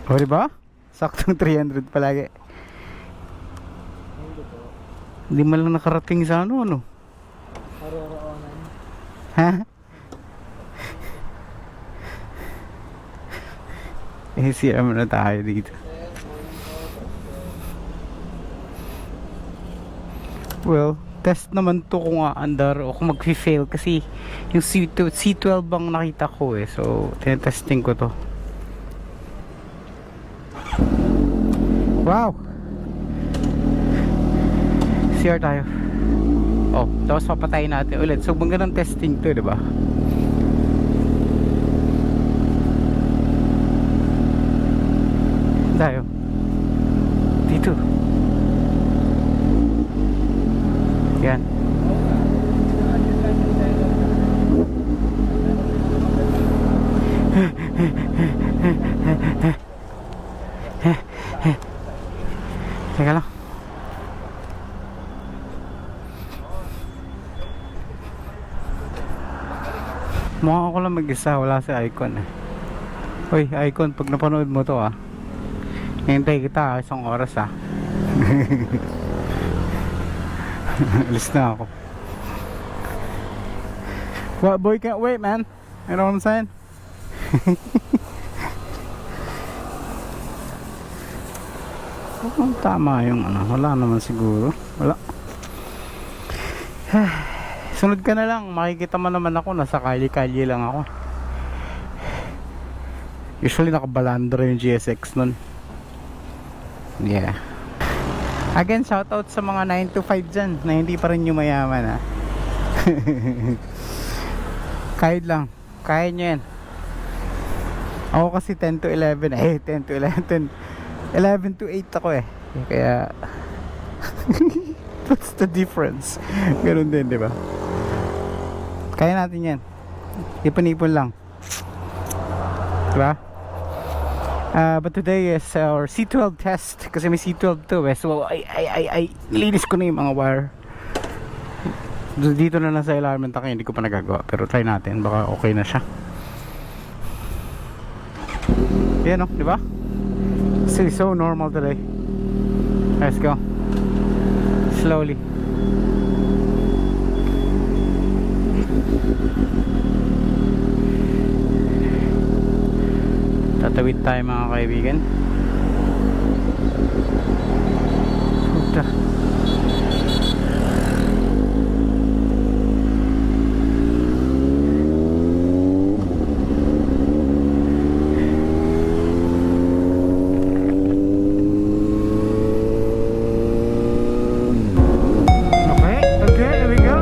O diba? Saktong 300 palagi. Hindi man lang nakarating sa ano. Aroroonan. Ha? siya muna tayo dito. Well, test naman to kung aandar o kung mag-fail kasi yung C12 bang nakita ko eh. So, tinetesting ko to. Wow! CR tayo. Oh, tapos papatayin natin ulit. So, magandang testing to, diba? Tayo. Dito. Yan. Teka lang. Mukhang ako lang mag-isa. Wala si Icon eh. Uy, Icon, pag napanood mo to hintay kita isang oras alis na ako. What boy can't wait, man. You know what I'm saying? Tama yung wala naman siguro. Wala. Sunod ka na lang. Makikita mo naman ako. Nasa kalye-kalye lang ako. Usually nakabalandra yung GSX nun. Yeah. Again, shoutout sa mga 9 to 5 dyan na hindi pa rin yung mayaman kahit lang. Kaya nyo yan. Ako kasi 10 to 11 10 to 11 11 to 8 ako kaya what's the difference? Ganun din, diba? Kaya natin yan. Ipon-ipon lang, diba? But today is our C12 test kasi may C12 to so nilinis ko na yung mga wire dito na lang sa alarm kaya hindi ko pa nagagawa pero try natin baka okay na siya. Yan diba? So normal today. Let's go slowly. Tatawid tayo mga kaibigan. Puta. Okay, here we go.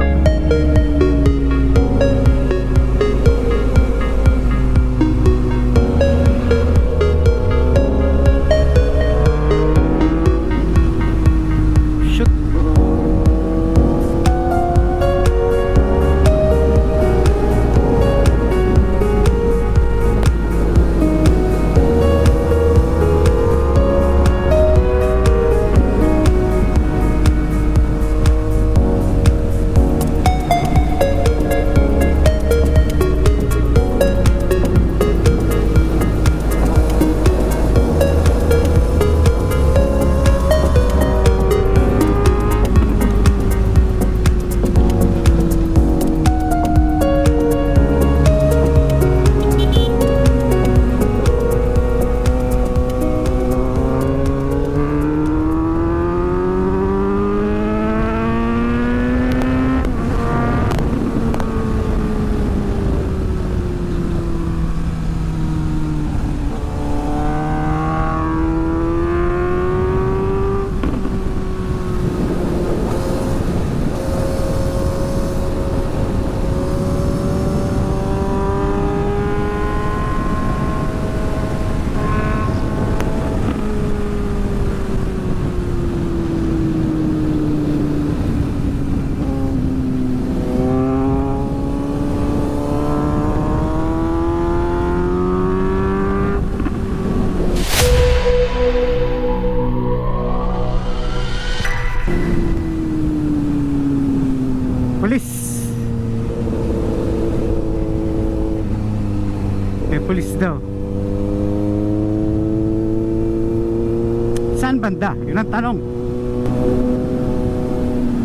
Saan banda? Yun ang tanong.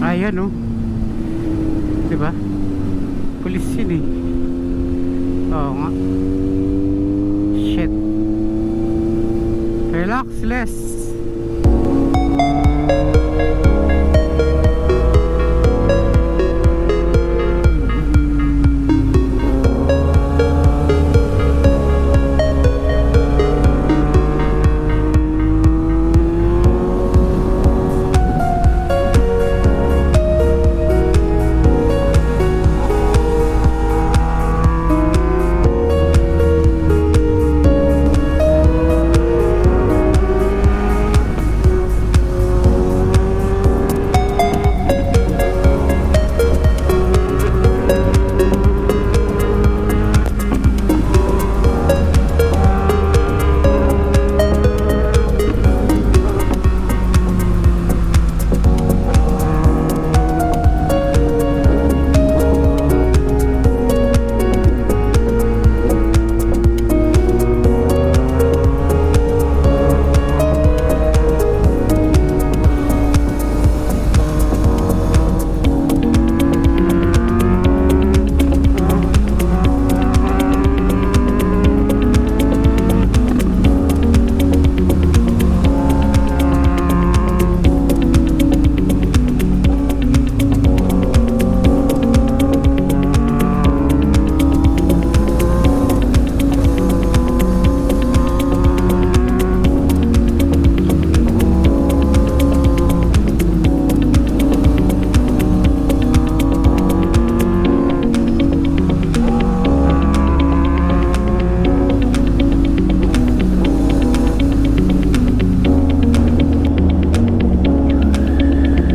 Ayan oh. Diba? Pulis yun eh. Oo nga. Shit. Relax, less.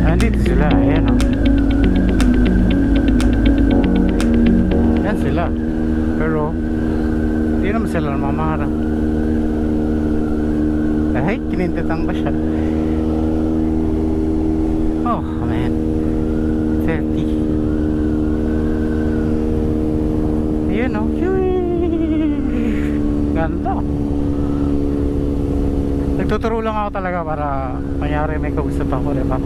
Andito sila, ayan o. Yan sila. Pero hindi naman sila namamarang. Ay, kinintitan ba siya? Oh man, 30. Ayan o. Ganda. Nagtuturo lang ako talaga para manyari may kausap ako, diba?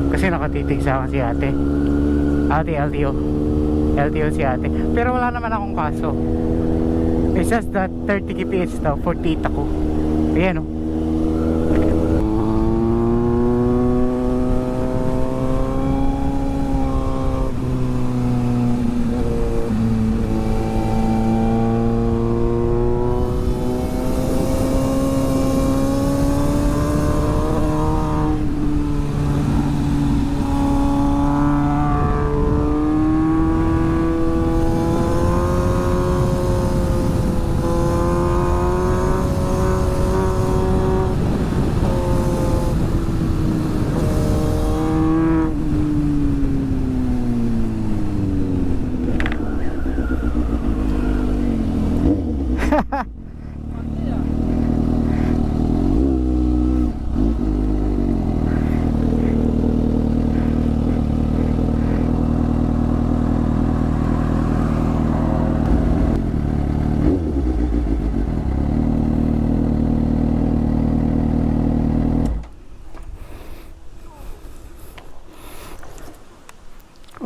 Kasi nakatitig sa akin si ate. Ate LTO. LTO si ate. Pero wala naman akong kaso. It's just that 30 kph daw, 48 ako. Ayan o.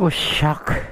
Oh, shock.